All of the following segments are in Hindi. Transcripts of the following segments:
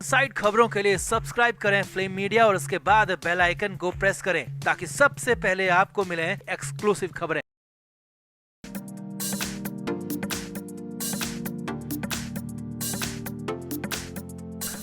साइड खबरों के लिए सब्सक्राइब करें फ्लेम मीडिया और उसके बाद बेल आइकन को प्रेस करें ताकि सबसे पहले आपको मिले एक्सक्लूसिव खबरें।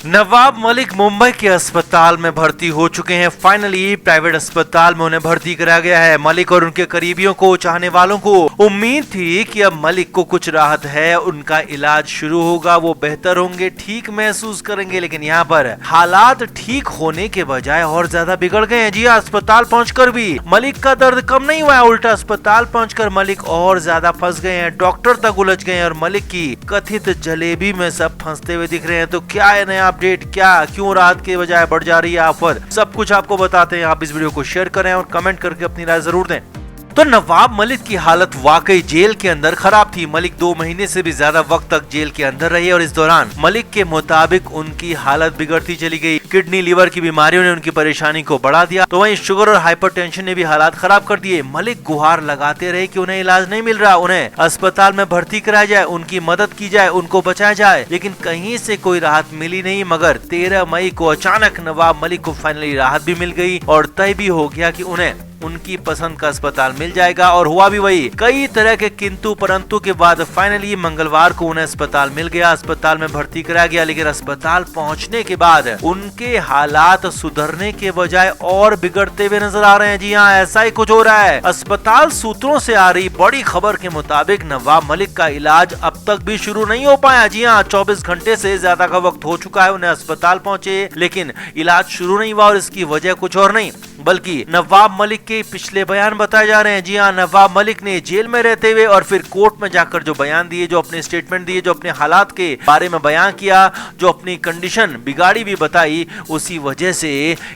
नवाब मलिक मुंबई के अस्पताल में भर्ती हो चुके हैं। फाइनली प्राइवेट अस्पताल में उन्हें भर्ती कराया गया है। मलिक और उनके करीबियों को, चाहने वालों को उम्मीद थी कि अब मलिक को कुछ राहत है, उनका इलाज शुरू होगा, वो बेहतर होंगे, ठीक महसूस करेंगे। लेकिन यहाँ पर हालात ठीक होने के बजाय और ज्यादा बिगड़ गए हैं। जी हाँ, अस्पताल पहुंचकर भी मलिक का दर्द कम नहीं हुआ है, उल्टा अस्पताल पहुंचकर मलिक और ज्यादा फंस गए हैं। डॉक्टर तक उलझ गए हैं और मलिक की कथित जलेबी में सब फंसते हुए दिख रहे हैं। तो क्या है नया अपडेट, क्या क्यों राहत के बजाय बढ़ जा रही है ऑफर, सब कुछ आपको बताते हैं। आप इस वीडियो को शेयर करें और कमेंट करके अपनी राय जरूर दें। तो नवाब मलिक की हालत वाकई जेल के अंदर खराब थी। मलिक 2 महीने से भी ज्यादा वक्त तक जेल के अंदर रहे और इस दौरान मलिक के मुताबिक उनकी हालत बिगड़ती चली गई। किडनी लीवर की बीमारियों ने उनकी परेशानी को बढ़ा दिया, तो वहीं शुगर और हाइपरटेंशन ने भी हालात खराब कर दिए। मलिक गुहार लगाते रहे कि उन्हें इलाज नहीं मिल रहा, उन्हें अस्पताल में भर्ती कराया जाए, उनकी मदद की जाए, उनको बचाया जाए, लेकिन कहीं से कोई राहत मिली नहीं। मगर 13 मई को अचानक नवाब मलिक को फाइनली राहत भी मिल गई और तय भी हो गया कि उन्हें उनकी पसंद का अस्पताल मिल जाएगा। और हुआ भी वही। कई तरह के किंतु परंतु के बाद फाइनली मंगलवार को उन्हें अस्पताल मिल गया, अस्पताल में भर्ती कराया गया। लेकिन अस्पताल पहुंचने के बाद उनके हालात सुधरने के बजाय और बिगड़ते हुए नजर आ रहे हैं। जी हाँ, ऐसा ही कुछ हो रहा है। अस्पताल सूत्रों से आ रही बड़ी खबर के मुताबिक नवाब मलिक का इलाज अब तक भी शुरू नहीं हो पाया। जी हाँ, 24 घंटे से ज्यादा का वक्त हो चुका है उन्हें अस्पताल पहुंचे, लेकिन इलाज शुरू नहीं हुआ। और इसकी वजह कुछ और नहीं बल्कि नवाब मलिक के पिछले बयान बताए जा रहे हैं। जी हाँ, नवाब मलिक ने जेल में रहते हुए और फिर कोर्ट में जाकर जो बयान दिए, जो अपने स्टेटमेंट दिए, जो अपने हालात के बारे में बयान किया, जो अपनी कंडीशन बिगाड़ी भी बताई, उसी वजह से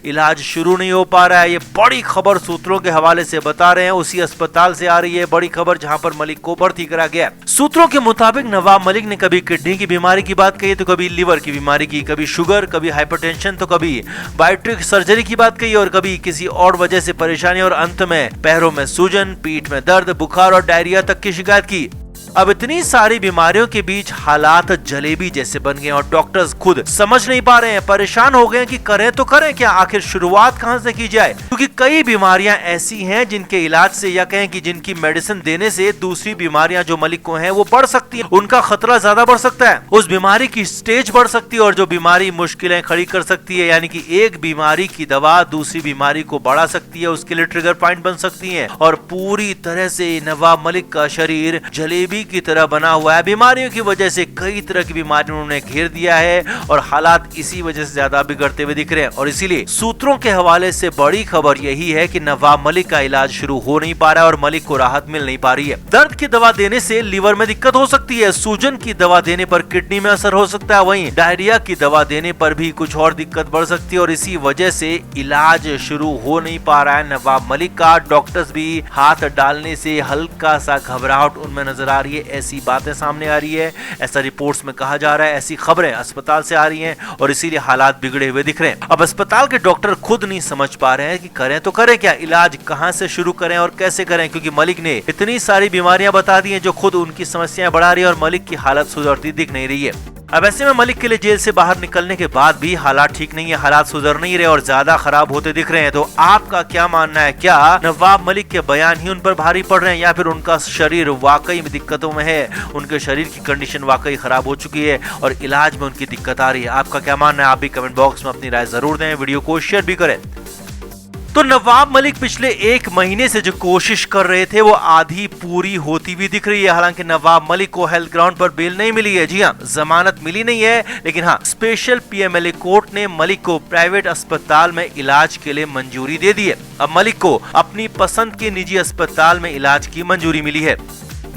इलाज शुरू नहीं हो पा रहा है। ये बड़ी खबर सूत्रों के हवाले से बता रहे हैं। उसी अस्पताल से आ रही है बड़ी खबर जहां पर मलिक को भर्ती करा गया। सूत्रों के मुताबिक नवाब मलिक ने कभी किडनी की बीमारी की बात कही, तो कभी लीवर की बीमारी की, कभी शुगर, कभी हाइपरटेंशन, तो कभी बायोट्रिक सर्जरी की बात कही और कभी किसी और वजह से परेशानी, और अंत में पैरों में सूजन, पीठ में दर्द, बुखार और डायरिया तक की शिकायत की। अब इतनी सारी बीमारियों के बीच हालात जलेबी जैसे बन गए और डॉक्टर्स खुद समझ नहीं पा रहे हैं, परेशान हो गए कि करें तो करें क्या, आखिर शुरुआत कहां से की जाए। क्योंकि कई बीमारियां ऐसी हैं जिनके इलाज से, या कहें कि जिनकी मेडिसिन देने से दूसरी बीमारियां जो मलिक को हैं वो बढ़ सकती हैं, उनका खतरा ज्यादा बढ़ सकता है, उस बीमारी की स्टेज बढ़ सकती है और जो बीमारी मुश्किलें खड़ी कर सकती है, यानी कि एक बीमारी की दवा दूसरी बीमारी को बढ़ा सकती है, उसके लिए ट्रिगर पॉइंट बन सकती है। और पूरी तरह से नवाब मलिक का शरीर जलेबी की तरह बना हुआ है। बीमारियों की वजह से कई तरह की बीमारियों ने घेर दिया है और हालात इसी वजह से ज्यादा बिगड़ते हुए दिख रहे हैं। और इसीलिए सूत्रों के हवाले से बड़ी खबर यही है कि नवाब मलिक का इलाज शुरू हो नहीं पा रहा है और मलिक को राहत मिल नहीं पा रही है। दर्द की दवा देने से लीवर में दिक्कत हो सकती है, सूजन की दवा देने पर किडनी में असर हो सकता है, वहीं डायरिया की दवा देने पर भी कुछ और दिक्कत बढ़ सकती है और इसी वजह से इलाज शुरू हो नहीं पा रहा है नवाब मलिक का। डॉक्टर्स भी हाथ डालने से हल्का सा घबराहट उनमें नजर आ रही है। ऐसी बातें सामने आ रही है, ऐसा रिपोर्ट्स में कहा जा रहा है, ऐसी खबरें अस्पताल से आ रही हैं और इसीलिए हालात बिगड़े हुए दिख रहे हैं। अब अस्पताल के डॉक्टर खुद नहीं समझ पा रहे हैं कि करें तो करें क्या, इलाज कहां से शुरू करें और कैसे करें, क्योंकि मलिक ने इतनी सारी बीमारियां बता दी हैं जो खुद उनकी समस्याएं बढ़ा रही है और मलिक की हालत सुधरती दिख नहीं रही है। अब ऐसे में मलिक के लिए जेल से बाहर निकलने के बाद भी हालात ठीक नहीं है, हालात सुधर नहीं रहे और ज्यादा खराब होते दिख रहे हैं। तो आपका क्या मानना है, क्या नवाब मलिक के बयान ही उन पर भारी पड़ रहे हैं या फिर उनका शरीर वाकई में दिक्कतों में है, उनके शरीर की कंडीशन वाकई खराब हो चुकी है और इलाज में उनकी दिक्कत आ रही है? आपका क्या मानना है, आप भी कमेंट बॉक्स में अपनी राय जरूर दें, वीडियो को शेयर भी करें। तो नवाब मलिक पिछले 1 महीने से जो कोशिश कर रहे थे वो आधी पूरी होती हुई दिख रही है। हालांकि नवाब मलिक को हेल्थ ग्राउंड पर बेल नहीं मिली है, जी हाँ, जमानत मिली नहीं है, लेकिन हाँ, स्पेशल पीएमएलए कोर्ट ने मलिक को प्राइवेट अस्पताल में इलाज के लिए मंजूरी दे दी है। अब मलिक को अपनी पसंद के निजी अस्पताल में इलाज की मंजूरी मिली है।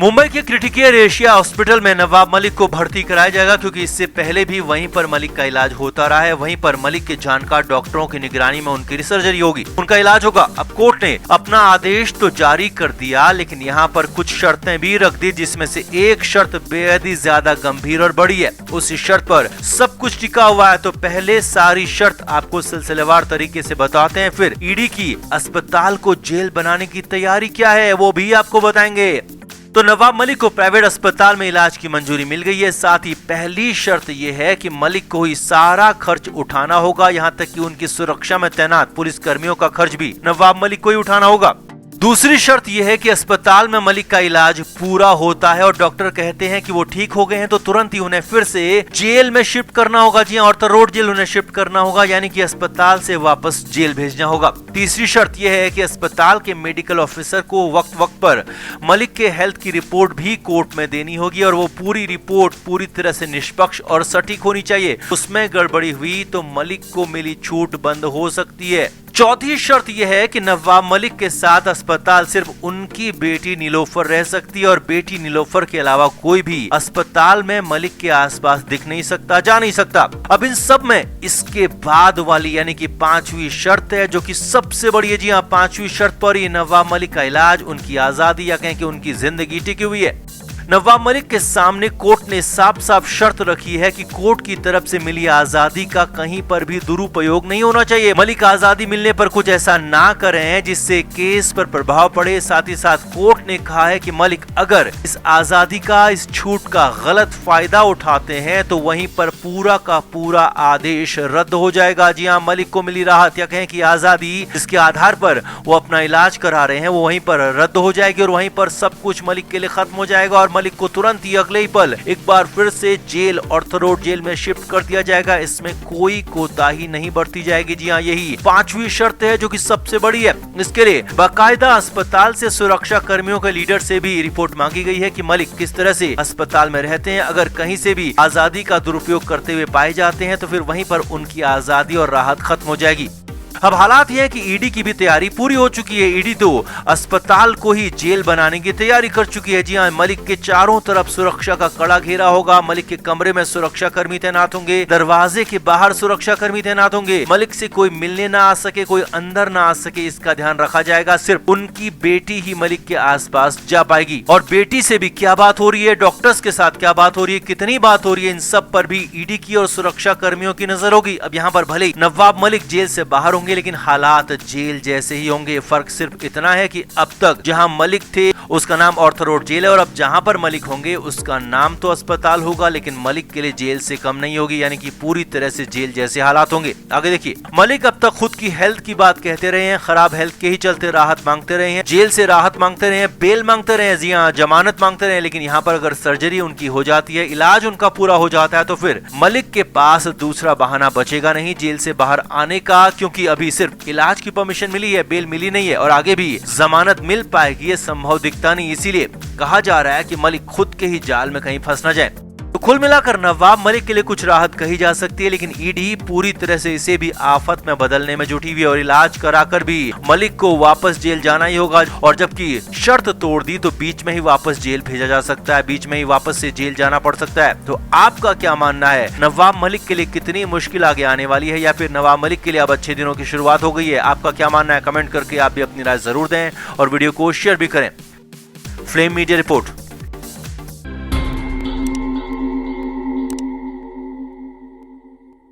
मुंबई के क्रिटिकेयर एशिया हॉस्पिटल में नवाब मलिक को भर्ती कराया जाएगा, क्योंकि इससे पहले भी वहीं पर मलिक का इलाज होता रहा है। वहीं पर मलिक के जानकार डॉक्टरों की निगरानी में उनकी सर्जरी होगी, उनका इलाज होगा। अब कोर्ट ने अपना आदेश तो जारी कर दिया, लेकिन यहाँ पर कुछ शर्तें भी रख दी, जिसमें से एक शर्त बेहद ही ज्यादा गंभीर और बड़ी है। उस शर्त पर सब कुछ टिका हुआ है। तो पहले सारी शर्त आपको सिलसिलेवार तरीके से बताते हैं, फिर ईडी की अस्पताल को जेल बनाने की तैयारी क्या है वो भी आपको बताएंगे। तो नवाब मलिक को प्राइवेट अस्पताल में इलाज की मंजूरी मिल गई है। साथ ही पहली शर्त यह है कि मलिक को ही सारा खर्च उठाना होगा, यहां तक कि उनकी सुरक्षा में तैनात पुलिस कर्मियों का खर्च भी नवाब मलिक को ही उठाना होगा। दूसरी शर्त यह है कि अस्पताल में मलिक का इलाज पूरा होता है और डॉक्टर कहते हैं कि वो ठीक हो गए हैं तो तुरंत ही उन्हें फिर से जेल में शिफ्ट करना होगा। जी और रोड जेल उन्हें शिफ्ट करना होगा, यानी कि अस्पताल से वापस जेल भेजना होगा। तीसरी शर्त यह है कि अस्पताल के मेडिकल ऑफिसर को वक्त वक्त पर मलिक के हेल्थ की रिपोर्ट भी कोर्ट में देनी होगी और वो पूरी रिपोर्ट पूरी तरह से निष्पक्ष और सटीक होनी चाहिए। उसमें गड़बड़ी हुई तो मलिक को मिली छूट बंद हो सकती है। चौथी शर्त यह है कि नवाब मलिक के साथ अस्पताल सिर्फ उनकी बेटी नीलोफर रह सकती है और बेटी नीलोफर के अलावा कोई भी अस्पताल में मलिक के आसपास दिख नहीं सकता, जा नहीं सकता। अब इन सब में इसके बाद वाली यानी कि पांचवी शर्त है जो कि सबसे बड़ी है। जी हाँ, पांचवी शर्त पर ही नवाब मलिक का इलाज, उनकी आजादी या कहें कि उनकी जिंदगी टिकी हुई है। नवाब मलिक के सामने कोर्ट ने साफ साफ शर्त रखी है कि कोर्ट की तरफ से मिली आजादी का कहीं पर भी दुरुपयोग नहीं होना चाहिए। मलिक आजादी मिलने पर कुछ ऐसा ना करें जिससे केस पर प्रभाव पड़े। साथ ही साथ कोर्ट ने कहा है कि मलिक अगर इस आजादी का, इस छूट का गलत फायदा उठाते हैं तो वहीं पर पूरा का पूरा आदेश रद्द हो जाएगा। जी हाँ, मलिक को मिली राहत या कहें कि आजादी जिसके आधार पर वो अपना इलाज करा रहे हैं वो वहीं पर रद्द हो जाएगी और वहीं पर सब कुछ मलिक के लिए खत्म हो जाएगा और मलिक को तुरंत ही अगले ही पल एक बार फिर से जेल ऑर्थर रोड जेल में शिफ्ट कर दिया जाएगा। इसमें कोई कोताही नहीं बरती जाएगी। जी हाँ, यही पांचवी शर्त है जो कि सबसे बड़ी है। इसके लिए बाकायदा अस्पताल से सुरक्षा कर्मियों के लीडर से भी रिपोर्ट मांगी गई है कि मलिक किस तरह से अस्पताल में रहते हैं। अगर कहीं से भी आजादी का दुरुपयोग करते हुए पाए जाते हैं तो फिर वहीं पर उनकी आजादी और राहत खत्म हो जाएगी। अब हालात यह है कि ईडी की भी तैयारी पूरी हो चुकी है। ईडी तो अस्पताल को ही जेल बनाने की तैयारी कर चुकी है। जी हाँ, मलिक के चारों तरफ सुरक्षा का कड़ा घेरा होगा। मलिक के कमरे में सुरक्षा कर्मी तैनात होंगे, दरवाजे के बाहर सुरक्षा कर्मी तैनात होंगे। मलिक से कोई मिलने ना आ सके, कोई अंदर ना आ सके, इसका ध्यान रखा जाएगा। सिर्फ उनकी बेटी ही मलिक के आसपास जा पाएगी। और बेटी से भी क्या बात हो रही है, डॉक्टर्स के साथ क्या बात हो रही है, कितनी बात हो रही है, इन सब पर भी ईडी की और सुरक्षा कर्मियों की नजर होगी। अब यहाँ पर भले नवाब मलिक जेल से बाहर होंगे लेकिन हालात जेल जैसे ही होंगे। फर्क सिर्फ इतना है कि अब तक जहां मलिक थे उसका नाम ऑर्थर रोड जेल है और अब जहां पर मलिक होंगे उसका नाम तो अस्पताल होगा लेकिन मलिक के लिए जेल से कम नहीं होगी, यानी कि पूरी तरह से जेल जैसे हालात होंगे। आगे देखिए, मलिक अब तक खुद की हेल्थ की बात कहते रहे हैं, खराब हेल्थ के ही चलते राहत मांगते रहे हैं, जेल से राहत मांगते रहे हैं, बेल मांगते रहे हैं, जी हाँ, जमानत मांगते रहे हैं। लेकिन यहाँ पर अगर सर्जरी उनकी हो जाती है, इलाज उनका पूरा हो जाता है तो फिर मलिक के पास दूसरा बहाना बचेगा नहीं जेल से बाहर आने का, क्योंकि अभी सिर्फ इलाज की परमिशन मिली है, बेल मिली नहीं है और आगे भी जमानत मिल पाएगी ये संभव दिखता नहीं। इसीलिए कहा जा रहा है कि मलिक खुद के ही जाल में कहीं फंस न जाए। तो कुल मिलाकर नवाब मलिक के लिए कुछ राहत कही जा सकती है लेकिन ईडी पूरी तरह से इसे भी आफत में बदलने में जुटी हुई है और इलाज कराकर भी मलिक को वापस जेल जाना ही होगा। और जबकि शर्त तोड़ दी तो बीच में ही वापस जेल भेजा जा सकता है, बीच में ही वापस से जेल जाना पड़ सकता है। तो आपका क्या मानना है, नवाब मलिक के लिए कितनी मुश्किल आगे आने वाली है या फिर नवाब मलिक के लिए अब अच्छे दिनों की शुरुआत हो गई है? आपका क्या मानना है, कमेंट करके आप भी अपनी राय जरूर दें और वीडियो को शेयर भी करें। Flame media report.